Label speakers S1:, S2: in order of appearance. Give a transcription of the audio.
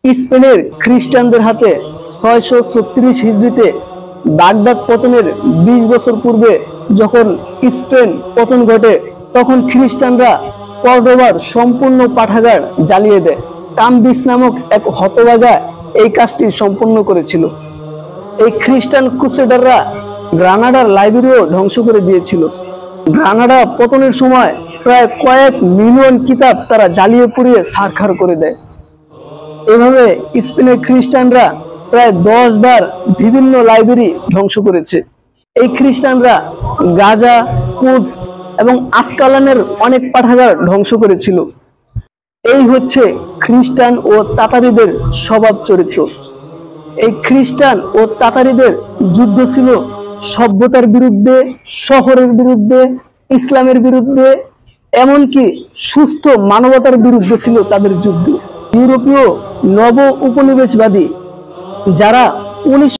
S1: স্পেনের খ্রিস্টানদের হাতে 636 হিজরিতে বাগদাদ পতনের 20 বছর পূর্বে যখন স্পেন পতন ঘটে, তখন খ্রিস্টানরা কর্ডোবার সম্পূর্ণ পাঠাগার জ্বালিয়ে দেয়। কাম্বিস নামক এক হতভাগা এই কাজটি সম্পন্ন করেছিল। এই খ্রিস্টান ক্রুসেডাররা গ্রানাডার লাইব্রেরিও ধ্বংস করে দিয়েছিল। গ্রানাডা পতনের সময় প্রায় কয়েক মিলিয়ন কিতাব তারা জ্বালিয়ে পুড়িয়ে ছারখার করে দেয়। এভাবে স্পেনের খ্রিস্টানরা প্রায় 10 বার বিভিন্ন লাইব্রেরি ধ্বংস করেছে। এই খ্রিস্টানরা গাজা, কুদস এবং আসকালানের অনেক পাঠাগার ধ্বংস করেছিল। এই হচ্ছে খ্রিস্টান ও তাতারিদের স্বভাব চরিত্র। এই খ্রিস্টান ও তাতারিদের যুদ্ধ ছিল সভ্যতার বিরুদ্ধে, শহরের বিরুদ্ধে, ইসলামের বিরুদ্ধে, এমনকি সুস্থ মানবতার বিরুদ্ধে ছিল তাদের যুদ্ধ। ইউরোপীয় নব উপনিবেশবাদী যারা 19